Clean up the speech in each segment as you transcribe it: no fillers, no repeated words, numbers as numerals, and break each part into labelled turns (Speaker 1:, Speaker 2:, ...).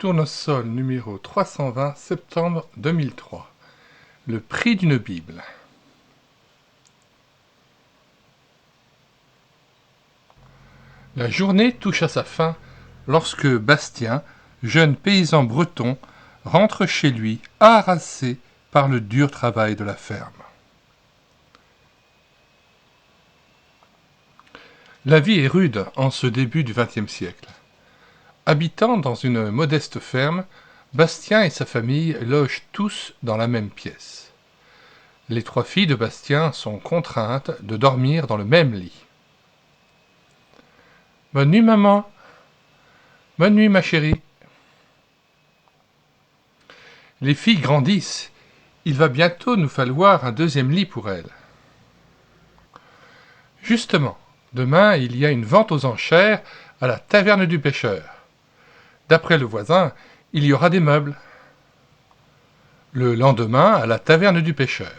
Speaker 1: Tournesol numéro 320, septembre 2003. Le prix d'une Bible. La journée touche à sa fin lorsque Bastien, jeune paysan breton, rentre chez lui harassé par le dur travail de la ferme. La vie est rude en ce début du XXe siècle. Habitant dans une modeste ferme, Bastien et sa famille logent tous dans la même pièce. Les 3 filles de Bastien sont contraintes de dormir dans le même lit. « Bonne nuit, maman. Bonne nuit, ma chérie. » Les filles grandissent. Il va bientôt nous falloir un 2e lit pour elles. Justement, demain, il y a une vente aux enchères à la taverne du pêcheur. D'après le voisin, il y aura des meubles. Le lendemain, à la taverne du pêcheur.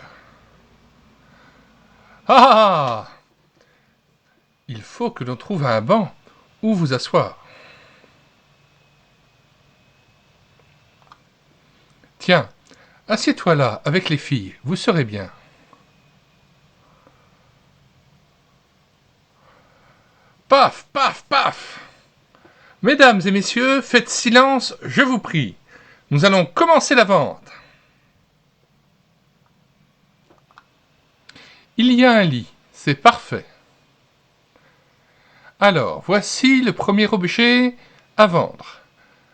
Speaker 1: Ah! Il faut que l'on trouve un banc où vous asseoir. Tiens, assieds-toi là, avec les filles, vous serez bien. Paf, paf, paf! Mesdames et messieurs, faites silence, je vous prie. Nous allons commencer la vente. Il y a un lit, c'est parfait. Alors, voici le premier objet à vendre.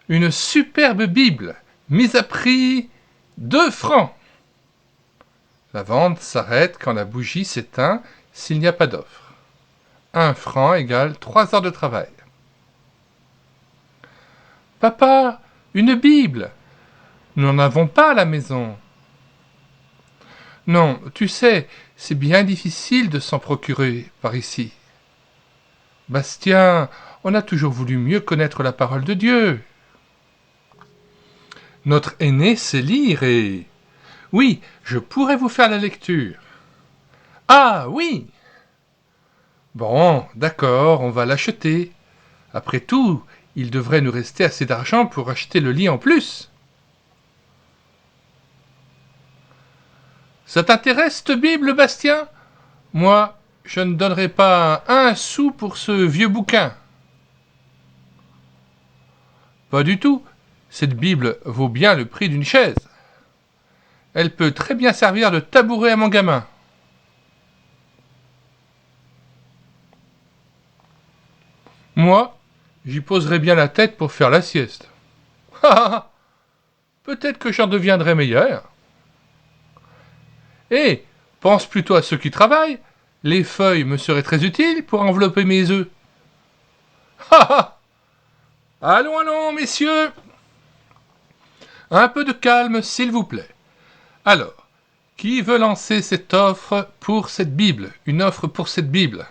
Speaker 1: Une superbe Bible, mise à prix 2 francs. La vente s'arrête quand la bougie s'éteint s'il n'y a pas d'offre. 1 franc égale 3 heures de travail. Papa, une Bible! Nous n'en avons pas à la maison. Non, tu sais, c'est bien difficile de s'en procurer par ici. Bastien, on a toujours voulu mieux connaître la parole de Dieu. Notre aîné sait lire et... Oui, je pourrais vous faire la lecture. Ah, oui! Bon, d'accord, on va l'acheter. Après tout, il devrait nous rester assez d'argent pour acheter le lit en plus. Ça t'intéresse, cette Bible, Bastien? Moi, je ne donnerai pas un sou pour ce vieux bouquin. Pas du tout. Cette Bible vaut bien le prix d'une chaise. Elle peut très bien servir de tabouret à mon gamin. Moi, j'y poserai bien la tête pour faire la sieste. Peut-être que j'en deviendrai meilleur. Eh, pense plutôt à ceux qui travaillent. Les feuilles me seraient très utiles pour envelopper mes œufs. Allons, allons, messieurs. Un peu de calme, s'il vous plaît. Alors, qui veut lancer cette offre pour cette Bible? Une offre pour cette Bible?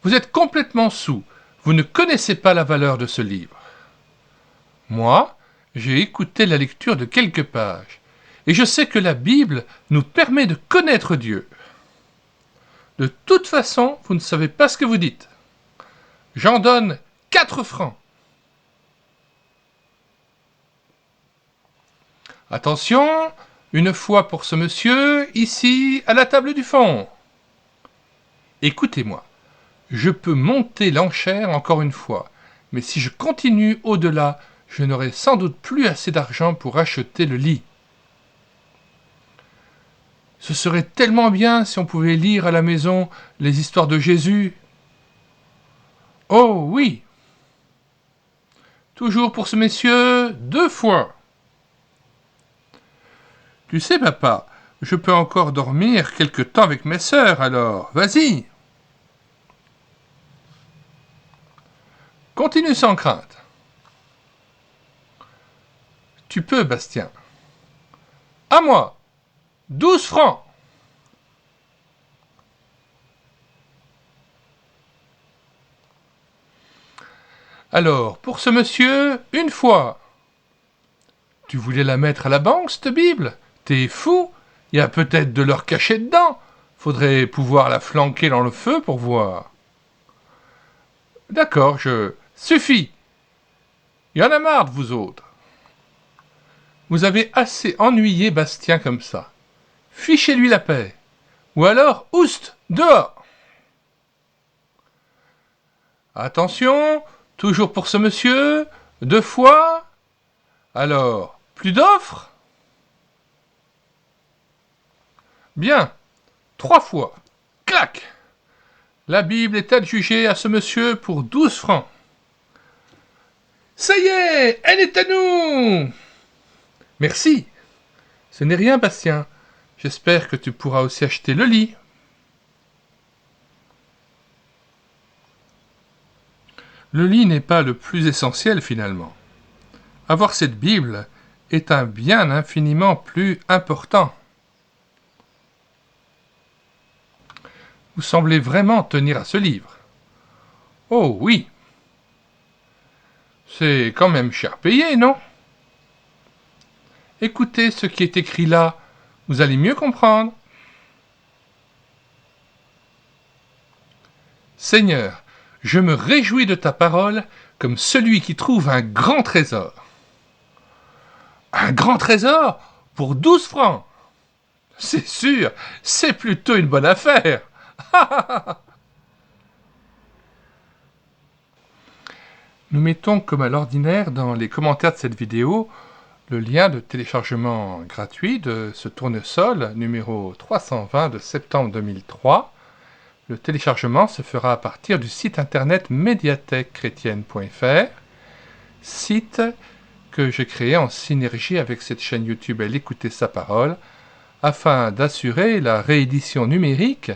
Speaker 1: Vous êtes complètement soûl. Vous ne connaissez pas la valeur de ce livre. Moi, j'ai écouté la lecture de quelques pages, et je sais que la Bible nous permet de connaître Dieu. De toute façon, vous ne savez pas ce que vous dites. J'en donne 4 francs. Attention, une fois pour ce monsieur, ici, à la table du fond. Écoutez-moi, je peux monter l'enchère encore une fois, mais si je continue au-delà, je n'aurai sans doute plus assez d'argent pour acheter le lit. Ce serait tellement bien si on pouvait lire à la maison les histoires de Jésus. Oh oui! Toujours pour ce monsieur, 2 fois. Tu sais, papa, je peux encore dormir quelque temps avec mes sœurs, alors, vas-y. Continue sans crainte. Tu peux, Bastien. À moi, 12 francs. Alors, pour ce monsieur, 1 fois. Tu voulais la mettre à la banque, cette Bible? T'es fou? Il y a peut-être de l'or caché dedans. Faudrait pouvoir la flanquer dans le feu pour voir. D'accord, Suffit. Il y en a marre de vous autres. Vous avez assez ennuyé Bastien comme ça. Fichez-lui la paix. Ou alors, oust, dehors. Attention, toujours pour ce monsieur, 2 fois. Alors, plus d'offres? Bien, 3 fois. Clac! La Bible est adjugée à ce monsieur pour 12 francs. Ça y est, elle est à nous! Merci. Ce n'est rien, Bastien. J'espère que tu pourras aussi acheter le lit. Le lit n'est pas le plus essentiel finalement. Avoir cette Bible est un bien infiniment plus important. Vous semblez vraiment tenir à ce livre. Oh oui. C'est quand même cher payé, non? Écoutez ce qui est écrit là, vous allez mieux comprendre. Seigneur, je me réjouis de ta parole comme celui qui trouve un grand trésor. Un grand trésor pour 12 francs. C'est sûr, c'est plutôt une bonne affaire. Nous mettons comme à l'ordinaire dans les commentaires de cette vidéo le lien de téléchargement gratuit de ce tournesol numéro 320 de septembre 2003. Le téléchargement se fera à partir du site internet médiathèquechrétienne.fr, site que j'ai créé en synergie avec cette chaîne YouTube Elle écoutait sa parole, afin d'assurer la réédition numérique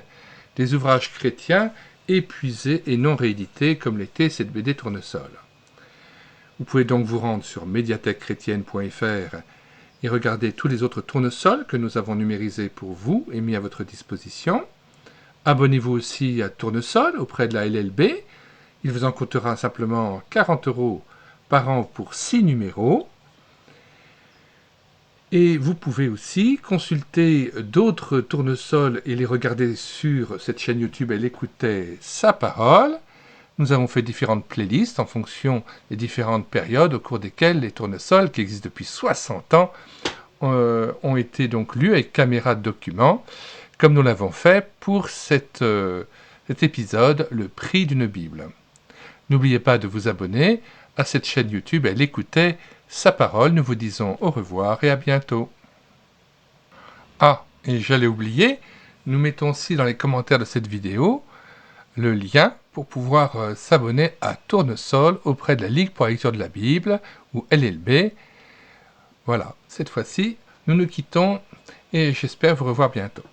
Speaker 1: des ouvrages chrétiens épuisés et non réédités comme l'était cette BD Tournesol. Vous pouvez donc vous rendre sur médiathèquechrétienne.fr et regarder tous les autres tournesols que nous avons numérisés pour vous et mis à votre disposition. Abonnez-vous aussi à Tournesol auprès de la LLB. Il vous en coûtera simplement 40 € par an pour 6 numéros. Et vous pouvez aussi consulter d'autres tournesols et les regarder sur cette chaîne YouTube Elle écoutait sa parole. Nous avons fait différentes playlists en fonction des différentes périodes au cours desquelles les tournesols, qui existent depuis 60 ans, ont été donc lus avec caméra de document, comme nous l'avons fait pour cet épisode, le prix d'une Bible. N'oubliez pas de vous abonner à cette chaîne YouTube Elle écoutait sa parole. Nous vous disons au revoir et à bientôt. Ah, et j'allais oublier, nous mettons aussi dans les commentaires de cette vidéo le lien pour pouvoir s'abonner à Tournesol auprès de la Ligue pour la lecture de la Bible ou LLB. Voilà, cette fois-ci, nous nous quittons et j'espère vous revoir bientôt.